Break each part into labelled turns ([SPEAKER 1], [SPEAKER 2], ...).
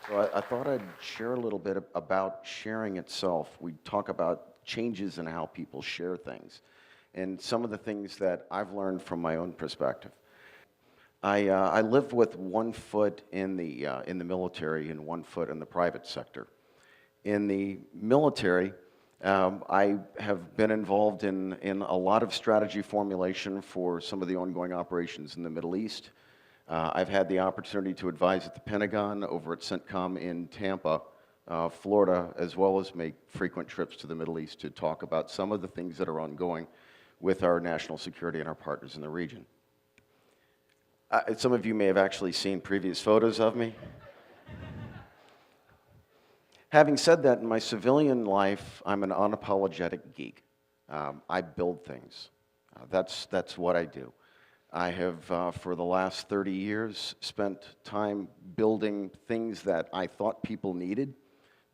[SPEAKER 1] So I thought I'd share a little bit about sharing itself. We talk about changes in how people share things, and some of the things that I've learned from my own perspective. I live with one foot in the military and one foot in the private sector. In the military, I have been involved in a lot of strategy formulation for some of the ongoing operations in the Middle East. I've had the opportunity to advise at the Pentagon, over at CENTCOM in Tampa, Florida, as well as make frequent trips to the Middle East to talk about some of the things that are ongoing with our national security and our partners in the region. Some of you may have actually seen previous photos of me. Having said that, in my civilian life, I'm an unapologetic geek. I build things. That's what I do. I have, for the last 30 years, spent time building things that I thought people needed,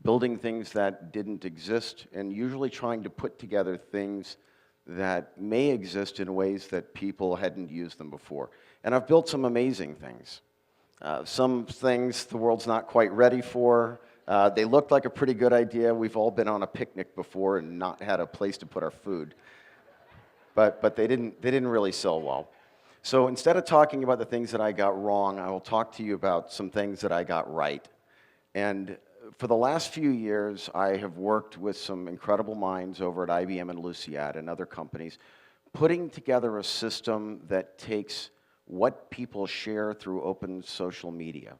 [SPEAKER 1] building things that didn't exist, and usually trying to put together things that may exist in ways that people hadn't used them before. And I've built some amazing things. Some things the world's not quite ready for. They looked like a pretty good idea. We've all been on a picnic before and not had a place to put our food. But they didn't really sell well. So instead of talking about the things that I got wrong, I will talk to you about some things that I got right. And for the last few years, I have worked with some incredible minds over at IBM and Luciad and other companies, putting together a system that takes what people share through open social media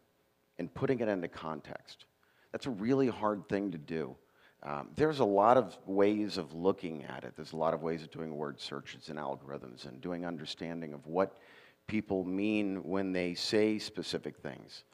[SPEAKER 1] and putting it into context. That's a really hard thing to do. There's a lot of ways of looking at it. There's a lot of ways of doing word searches and algorithms and doing understanding of what people mean when they say specific things.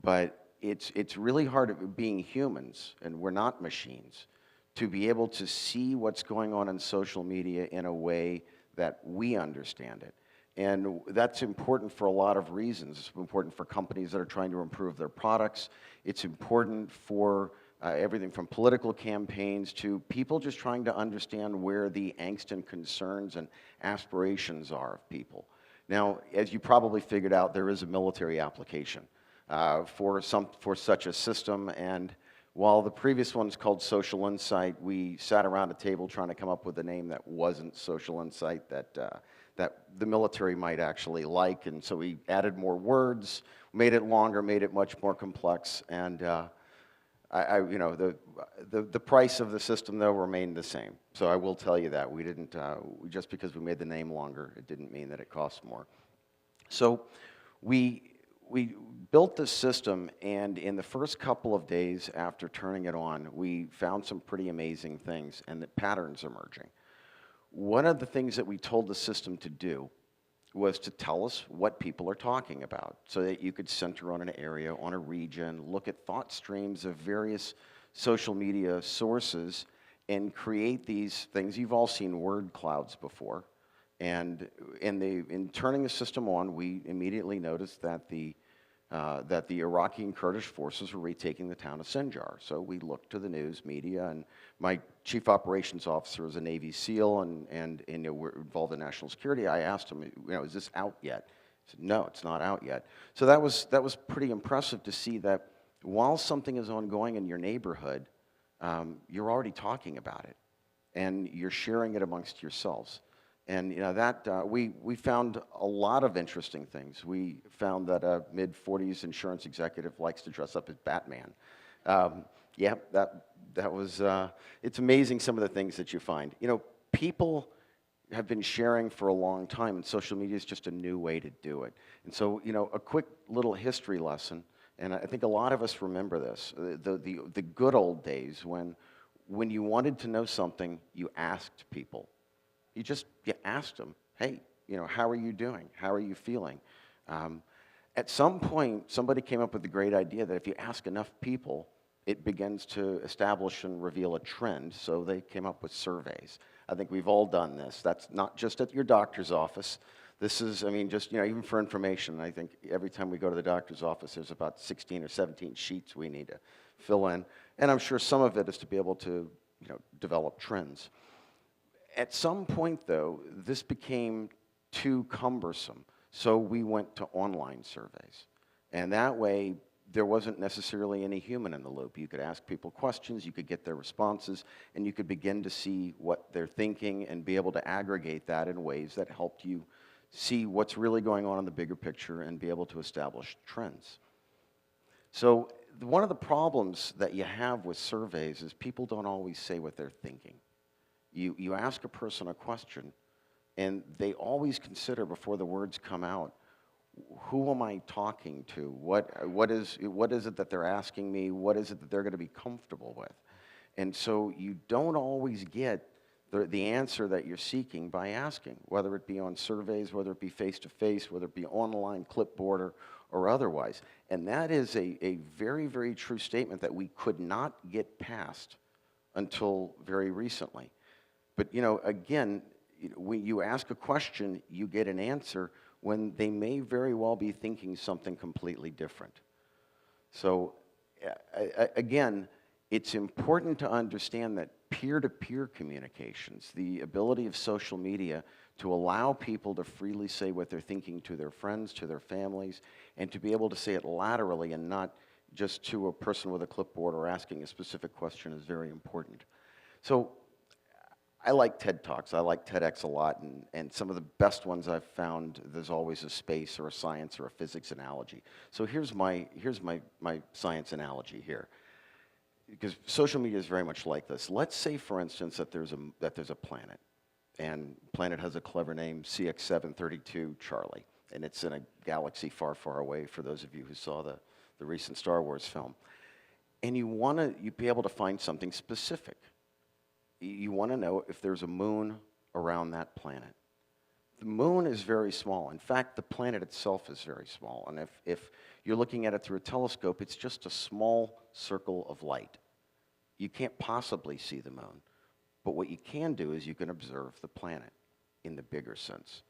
[SPEAKER 1] But it's really hard, being humans, and we're not machines, to be able to see what's going on in social media in a way that we understand it. And that's important for a lot of reasons. It's important for companies that are trying to improve their products. It's important for everything from political campaigns to people just trying to understand where the angst and concerns and aspirations are of people. Now, as you probably figured out, there is a military application for such a system, and while the previous one's called Social Insight, we sat around a table trying to come up with a name that wasn't Social Insight, that the military might actually like, and so we added more words, made it longer, made it much more complex, and the price of the system, though, remained the same. So I will tell you that. We didn't, just because we made the name longer, it didn't mean that it cost more. So we built this system, and in the first couple of days after turning it on, we found some pretty amazing things and the patterns emerging. One of the things that we told the system to do was to tell us what people are talking about so that you could center on an area, on a region, look at thought streams of various social media sources and create these things. You've all seen word clouds before. And in turning the system on, we immediately noticed that the Iraqi and Kurdish forces were retaking the town of Sinjar. So we looked to the news media, and my chief operations officer is a Navy SEAL, and we're involved in national security. I asked him, is this out yet? He said, no, it's not out yet. So that was pretty impressive to see that while something is ongoing in your neighborhood, you're already talking about it, and you're sharing it amongst yourselves. And we found a lot of interesting things. We found that a mid-40s insurance executive likes to dress up as Batman. That was, it's amazing some of the things that you find. People have been sharing for a long time, and social media is just a new way to do it. And so, a quick little history lesson, and I think a lot of us remember this, the good old days when you wanted to know something, you asked people. You asked them, hey, how are you doing? How are you feeling? At some point, somebody came up with the great idea that if you ask enough people, it begins to establish and reveal a trend, so they came up with surveys. I think we've all done this. That's not just at your doctor's office. This is, even for information, I think every time we go to the doctor's office, there's about 16 or 17 sheets we need to fill in. And I'm sure some of it is to be able to, develop trends. At some point, though, this became too cumbersome, so we went to online surveys. And that way, there wasn't necessarily any human in the loop. You could ask people questions, you could get their responses, and you could begin to see what they're thinking and be able to aggregate that in ways that helped you see what's really going on in the bigger picture and be able to establish trends. So one of the problems that you have with surveys is people don't always say what they're thinking. You ask a person a question, and they always consider before the words come out, who am I talking to? What is it that they're asking me? What is it that they're going to be comfortable with? And so you don't always get the answer that you're seeking by asking, whether it be on surveys, whether it be face-to-face, whether it be online, clipboard, or otherwise. And that is a very, very true statement that we could not get past until very recently. But, again, when you ask a question, you get an answer when they may very well be thinking something completely different. So, again, it's important to understand that peer-to-peer communications, the ability of social media to allow people to freely say what they're thinking to their friends, to their families, and to be able to say it laterally and not just to a person with a clipboard or asking a specific question is very important. So I like TED Talks. I like TEDx a lot, and some of the best ones I've found, there's always a space or a science or a physics analogy. So here's my science analogy here, because social media is very much like this. Let's say, for instance, that there's a planet, and the planet has a clever name, CX-732 Charlie, and it's in a galaxy far, far away, for those of you who saw the recent Star Wars film. And you'd be able to find something specific. You want to know if there's a moon around that planet. The moon is very small. In fact, the planet itself is very small. And if you're looking at it through a telescope, it's just a small circle of light. You can't possibly see the moon. But what you can do is you can observe the planet in the bigger sense.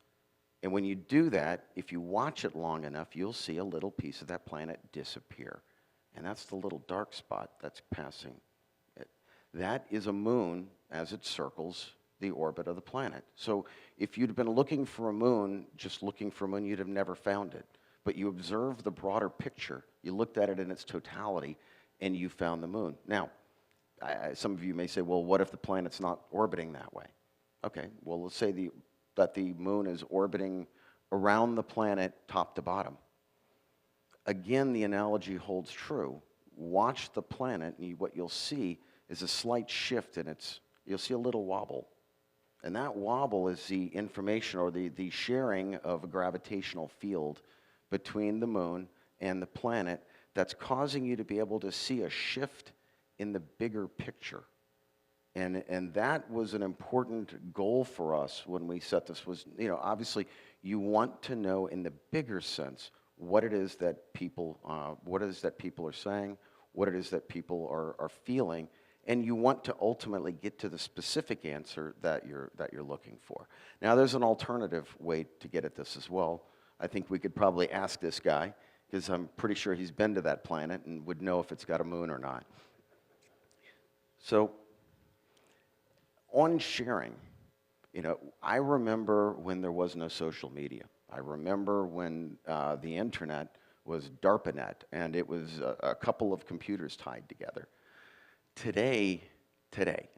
[SPEAKER 1] And when you do that, if you watch it long enough, you'll see a little piece of that planet disappear. And that's the little dark spot that's passing it. That is a moon as it circles the orbit of the planet. So if you'd been looking for a moon, just looking for a moon, you'd have never found it. But you observed the broader picture, you looked at it in its totality, and you found the moon. Now, some of you may say, well, what if the planet's not orbiting that way? Okay, well, let's say that the moon is orbiting around the planet top to bottom. Again, the analogy holds true. Watch the planet, and what you'll see is a slight shift in you'll see a little wobble. And that wobble is the information or the sharing of a gravitational field between the moon and the planet that's causing you to be able to see a shift in the bigger picture. And that was an important goal for us when we set this was, obviously you want to know in the bigger sense what it is that people are saying, what it is that people are feeling, and you want to ultimately get to the specific answer that you're looking for. Now, there's an alternative way to get at this as well. I think we could probably ask this guy, because I'm pretty sure he's been to that planet and would know if it's got a moon or not. So, on sharing, I remember when there was no social media. I remember when the internet was DARPANET, and it was a couple of computers tied together. Today,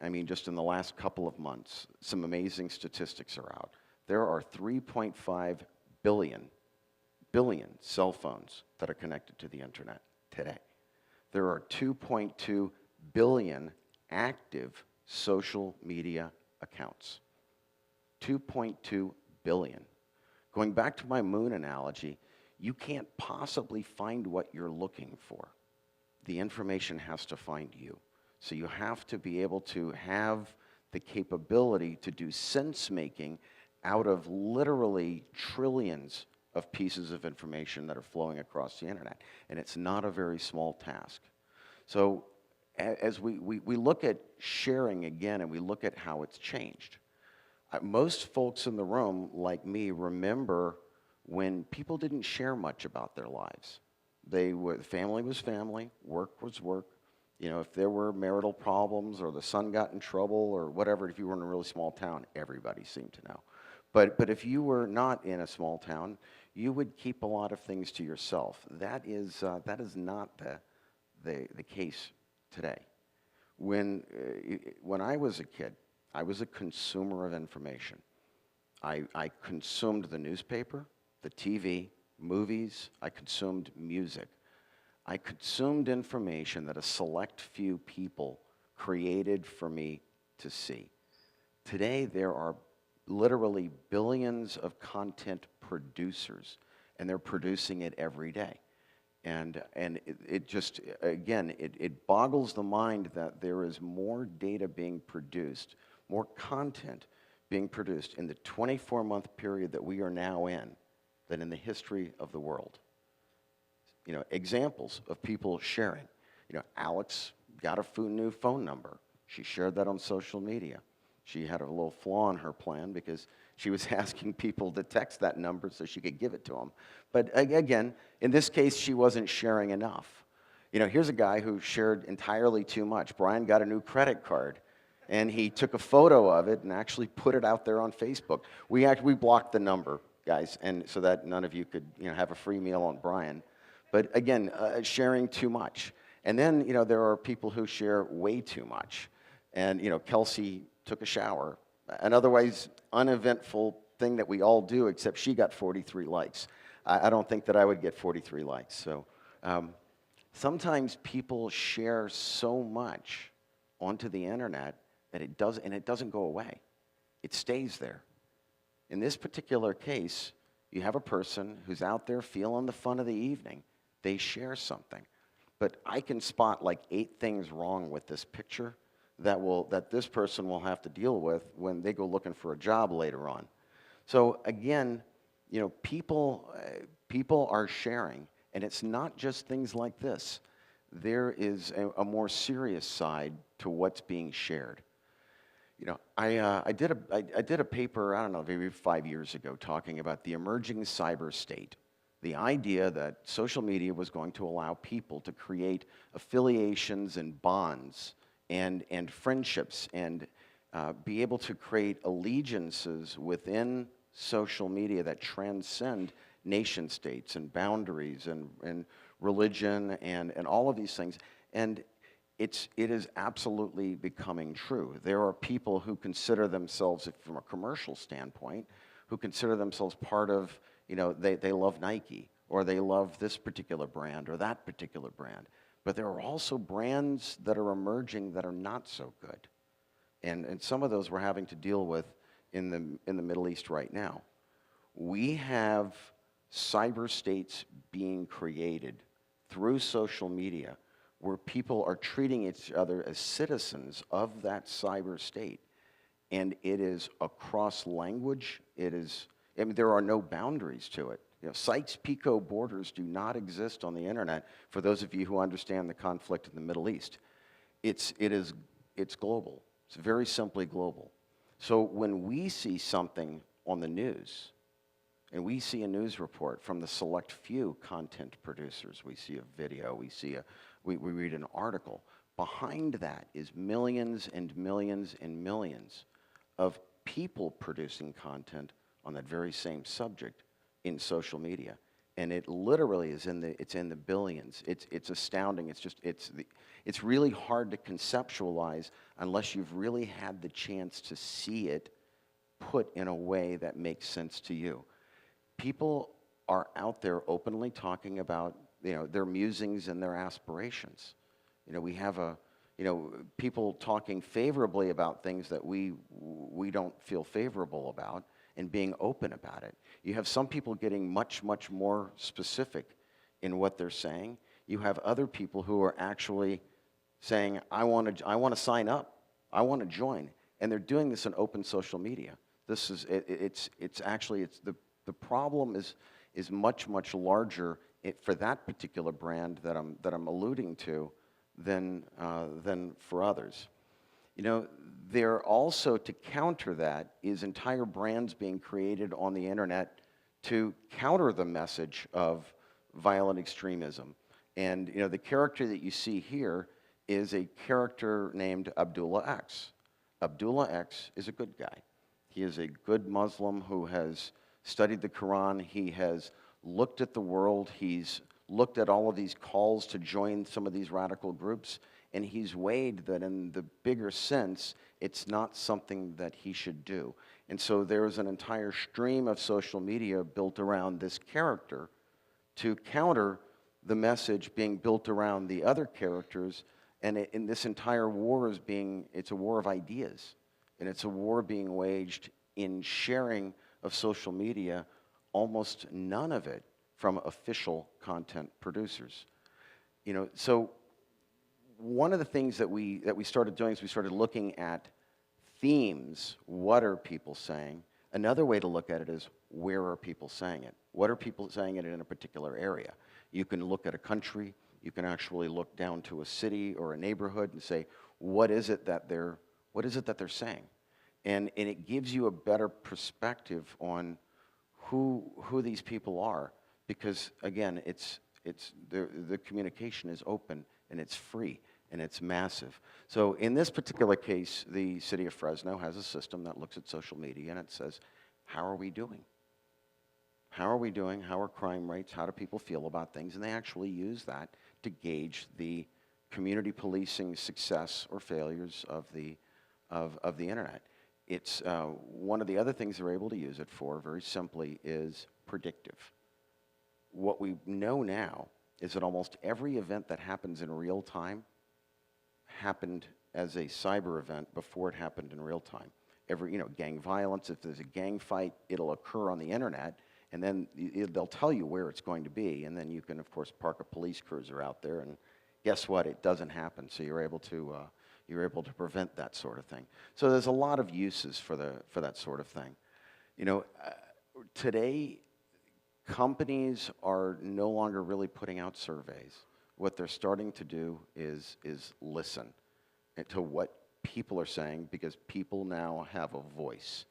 [SPEAKER 1] I mean, just in the last couple of months, some amazing statistics are out. There are 3.5 billion cell phones that are connected to the internet today. There are 2.2 billion active social media accounts. 2.2 billion. Going back to my moon analogy, you can't possibly find what you're looking for. The information has to find you. So you have to be able to have the capability to do sense-making out of literally trillions of pieces of information that are flowing across the internet. And it's not a very small task. So as we look at sharing again and we look at how it's changed, most folks in the room, like me, remember when people didn't share much about their lives. Family was family, work was work. If there were marital problems or the son got in trouble or whatever, if you were in a really small town, everybody seemed to know. But if you were not in a small town, you would keep a lot of things to yourself. That is not the case today. When I was a kid, I was a consumer of information. I consumed the newspaper, the TV, movies. I consumed music. I consumed information that a select few people created for me to see. Today, there are literally billions of content producers, and they're producing it every day. And it just, again, it boggles the mind that there is more data being produced, more content being produced in the 24-month period that we are now in than in the history of the world. You know, examples of people sharing. You know, Alex got a new phone number. She shared that on social media. She had a little flaw in her plan because she was asking people to text that number so she could give it to them. But again, in this case, she wasn't sharing enough. You know, here's a guy who shared entirely too much. Brian got a new credit card, and he took a photo of it and actually put it out there on Facebook. We blocked the number, guys, and so that none of you could, you know, have a free meal on Brian. But again, sharing too much. And then, you know, there are people who share way too much. And, you know, Kelsey took a shower, an otherwise uneventful thing that we all do, except she got 43 likes. I don't think that I would get 43 likes. So sometimes people share so much onto the internet that it doesn't go away. It stays there. In this particular case, you have a person who's out there feeling the fun of the evening. They share something. But I can spot like 8 things wrong with this picture that this person will have to deal with when they go looking for a job later on. So again, you know, people are sharing, and it's not just things like this. There is a more serious side to what's being shared. You know, I did a paper, I don't know, maybe 5 years ago, talking about the emerging cyber state. The idea that social media was going to allow people to create affiliations and bonds and friendships and be able to create allegiances within social media that transcend nation states and boundaries and religion and all of these things. And it is absolutely becoming true. There are people who consider themselves, from a commercial standpoint, who consider themselves part of, you know, they love Nike, or they love this particular brand or that particular brand. But there are also brands that are emerging that are not so good. And some of those we're having to deal with in the Middle East right now. We have cyber states being created through social media where people are treating each other as citizens of that cyber state. And it is across language. It is, I mean, there are no boundaries to it. You know, Sykes-Picot borders do not exist on the internet, for those of you who understand the conflict in the Middle East. It's global. It's very simply global. So when we see something on the news, and we see a news report from the select few content producers, we see a video, we read an article, behind that is millions and millions and millions of people producing content on that very same subject in social media, and it literally is in the billions. It's astounding. It's really hard to conceptualize unless you've really had the chance to see it put in a way that makes sense to you. People are out there openly talking about, you know, their musings and their aspirations. You know, we have people talking favorably about things that we don't feel favorable about, and being open about it. You have some people getting much, much more specific in what they're saying. You have other people who are actually saying, I want to sign up, I want to join, and they're doing this in open social media. This is the problem is much, much larger for that particular brand that I'm alluding to than for others. You know, there also, to counter that, is entire brands being created on the internet to counter the message of violent extremism. And, you know, the character that you see here is a character named Abdullah X. Abdullah X is a good guy. He is a good Muslim who has studied the Quran. He has looked at the world, he's looked at all of these calls to join some of these radical groups, and he's weighed that in the bigger sense, it's not something that he should do. And so there's an entire stream of social media built around this character to counter the message being built around the other characters. And in this entire war it's a war of ideas. And it's a war being waged in sharing of social media, almost none of it from official content producers. So one of the things that we started doing is we started looking at themes. What are people saying? Another way to look at it is, where are people saying it? What are people saying it in a particular area? You can look at a country. You can actually look down to a city or a neighborhood and say, what is it that they're saying? And it gives you a better perspective on who these people are, because again, the communication is open and it's free and it's massive. So in this particular case, the city of Fresno has a system that looks at social media and it says, how are we doing? How are we doing? How are crime rates? How do people feel about things? And they actually use that to gauge the community policing success or failures of the internet. It's one of the other things they're able to use it for, very simply, is predictive. What we know now is that almost every event that happens in real time happened as a cyber event before it happened in real time. Gang violence, if there's a gang fight, it'll occur on the internet, and then they'll tell you where it's going to be, and then you can, of course, park a police cruiser out there, and guess what? It doesn't happen, so you're able to prevent that sort of thing. So there's a lot of uses for that sort of thing. Today, companies are no longer really putting out surveys. What they're starting to do is listen to what people are saying, because people now have a voice.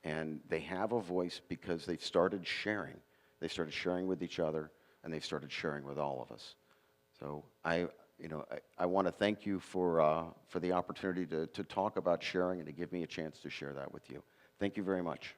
[SPEAKER 1] And they have a voice because they've started sharing. They started sharing with each other, and they've started sharing with all of us. So I want to thank you for the opportunity to talk about sharing and to give me a chance to share that with you. Thank you very much.